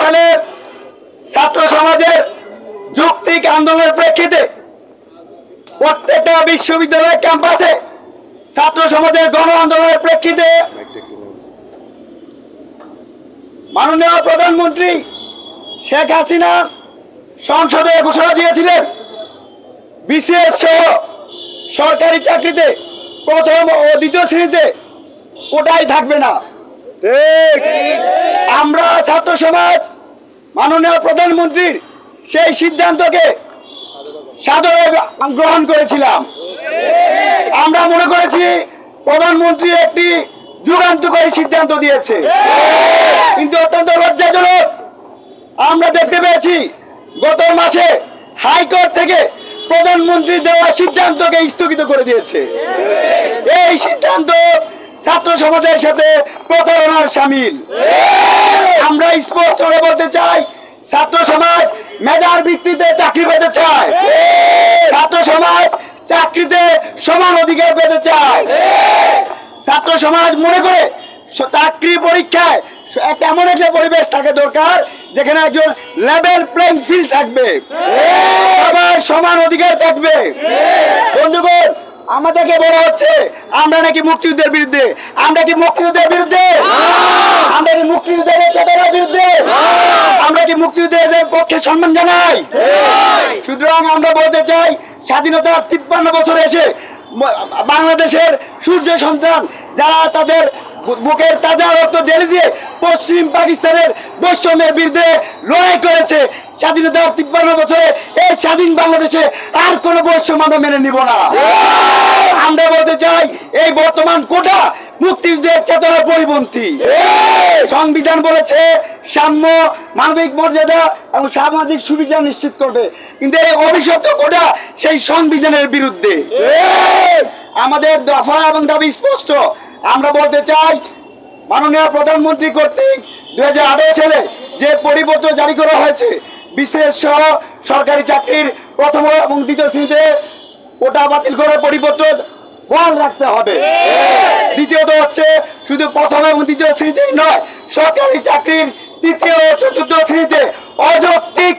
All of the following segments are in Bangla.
সালে ছাত্র সমাজের যৌক্তিক আন্দোলনের প্রেক্ষিতে প্রত্যেকটা বিশ্ববিদ্যালয় ক্যাম্পাসে ছাত্র সমাজের গণ আন্দোলনের প্রেক্ষিতে মাননীয় প্রধানমন্ত্রী শেখ হাসিনা সংসদে ঘোষণা দিয়েছিলেন বিসিএস সহ সরকারি চাকরিতে প্রথম ও দ্বিতীয় শ্রেণীতে কোটাই থাকবে না। আমরা ছাত্র সমাজ মাননীয় প্রধানমন্ত্রীর সেই সিদ্ধান্তকে সাদরে গ্রহণ করেছিলাম। আমরা মনে করেছি প্রধানমন্ত্রী একটি যুগান্তকারী সিদ্ধান্ত দিয়েছে, কিন্তু অত্যন্ত লজ্জাজনক আমরা দেখতে পেয়েছি গত মাসে হাইকোর্ট থেকে প্রধানমন্ত্রী দেওয়া সিদ্ধান্তকে স্থগিত করে দিয়েছে। এই সিদ্ধান্ত ছাত্র সমাজের সাথে প্রতারণার শামিল। আমরা স্পষ্ট করে বলতে চাই, ছাত্র সমাজ মেধার ভিত্তিতে চাকরি পেতে চায়, ছাত্র সমাজ চাকরিতে সমান অধিকার পেতে চায়। ছাত্র সমাজ মনে করে চাকরি পরীক্ষায় এমন একটা পরিবেশ থাকে দরকার যেখানে একজন লেভেল প্লেইং ফিল্ড থাকবে, সবার সমান অধিকার থাকবে। বন্ধুগণ, আমাদেরকে বলা হচ্ছে আমরা নাকি মুক্তিযুদ্ধের বিরুদ্ধে। আমরা কি মুক্তিযুদ্ধের বিরুদ্ধে? আমরা কি মুক্তিযুদ্ধের চেতনার বিরুদ্ধে? আমরা কি মুক্তিযুদ্ধের পক্ষে সম্মান জানাই? সুতরাং আমরা বলতে চাই, স্বাধীনতার 53 বছর এসে বাংলাদেশের সূর্য সন্তান যারা তাদের বুকের তাজা রক্ত ঢেলে দিয়ে পশ্চিম পাকিস্তানের বৈষম্যের বিরুদ্ধে লড়াই করেছে, স্বাধীনতার 53 বছরে এই স্বাধীন বাংলাদেশে আর কোনো বৈষম্য আমরা মেনে নিব না। আমরা বলতে চাই, এই বর্তমান কোটা মুক্তিযুদ্ধের চেতনার পরিপন্থী। সংবিধান বলেছে সাম্য, মানবিক মর্যাদা এবং সামাজিক সুবিধা নিশ্চিত করবে, কিন্তু এই অভিশপ্ত কোটা সেই সংবিধানের বিরুদ্ধে। আমাদের দফা এবং দাবি স্পষ্ট। আমরা বলতে চাই, মাননীয় প্রধানমন্ত্রী কর্তৃক 2018 সালে যে পরিপত্র জারি করা হয়েছে, বিশেষ সহ সরকারি চাকরির প্রথম এবং দ্বিতীয় শ্রেণীতে কোটা বাতিল করার পরিপত্র বহাল রাখতে হবে। দ্বিতীয়ত হচ্ছে শুধু প্রথম এবং দ্বিতীয় শ্রেণীতেই নয়, সরকারি চাকরির তৃতীয় ও চতুর্থ শ্রেণীতে অযৌক্তিক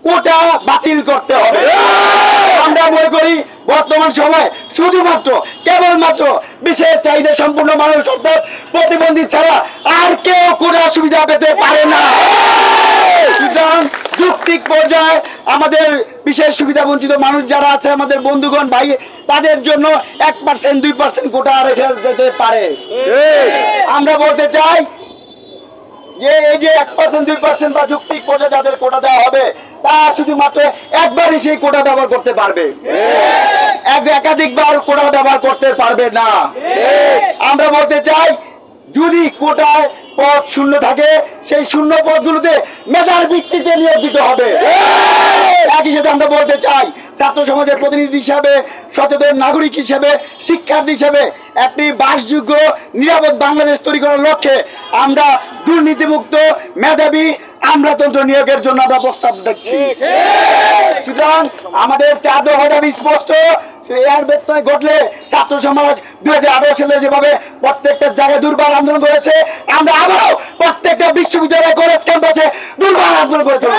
কোটা বাতিল করতে হবে। আমরা মনে করি বর্তমান সময় শুধুমাত্র কেবলমাত্র বিশেষ চাহিদা সম্পূর্ণ মানুষ অর্থাৎ প্রতিবন্ধী ছাড়া আর কেউ কোনো সুবিধা পেতে পারে না। সুতরাং যৌক্তিক পর্যায়ে আমাদের বিশেষ সুবিধা বঞ্চিত মানুষ যারা আছে, আমাদের বন্ধুগণ ভাই, তাদের জন্য 1% 2% কোটা রেখে যেতে পারে। আমরা বলতে চাই যে এই যে 1% 2% বা যৌক্তিক পর্যায়ে যাদের কোটা দেওয়া হবে, তা শুধুমাত্র একবারই সেই কোটা ব্যবহার করতে পারবে, একাধিকবার কোটা ব্যবহার করতে পারবে না। আমরা বলতে চাই, যদি কোটায় পদ শূন্য থাকে, সেই শূন্য পদগুলোতে মেধার ভিত্তিতে নিয়োগ দিতে হবে। একই সাথে আমরা বলতে চাই, ছাত্র সমাজের প্রতিনিধি হিসাবে, সচেতন নাগরিক হিসেবে, শিক্ষার্থী হিসেবে একটি বাসযোগ্য নিরাপদ বাংলাদেশ তৈরি করার লক্ষ্যে আমরা দুর্নীতিমুক্ত মেধাবী আমলাতন্ত্র নিয়োগের জন্য আমরা প্রস্তাব দেখছি। সুতরাং আমাদের 4 দফা দাবি স্পষ্ট। এর ব্যত্যয় ঘটলে ছাত্র সমাজ 2018 সালে যেভাবে প্রত্যেকটা জায়গায় দুর্বার আন্দোলন করেছে, আমরা আবারও প্রত্যেকটা বিশ্ববিদ্যালয় কলেজ ক্যাম্পাসে দুর্বার আন্দোলন করে তুলব।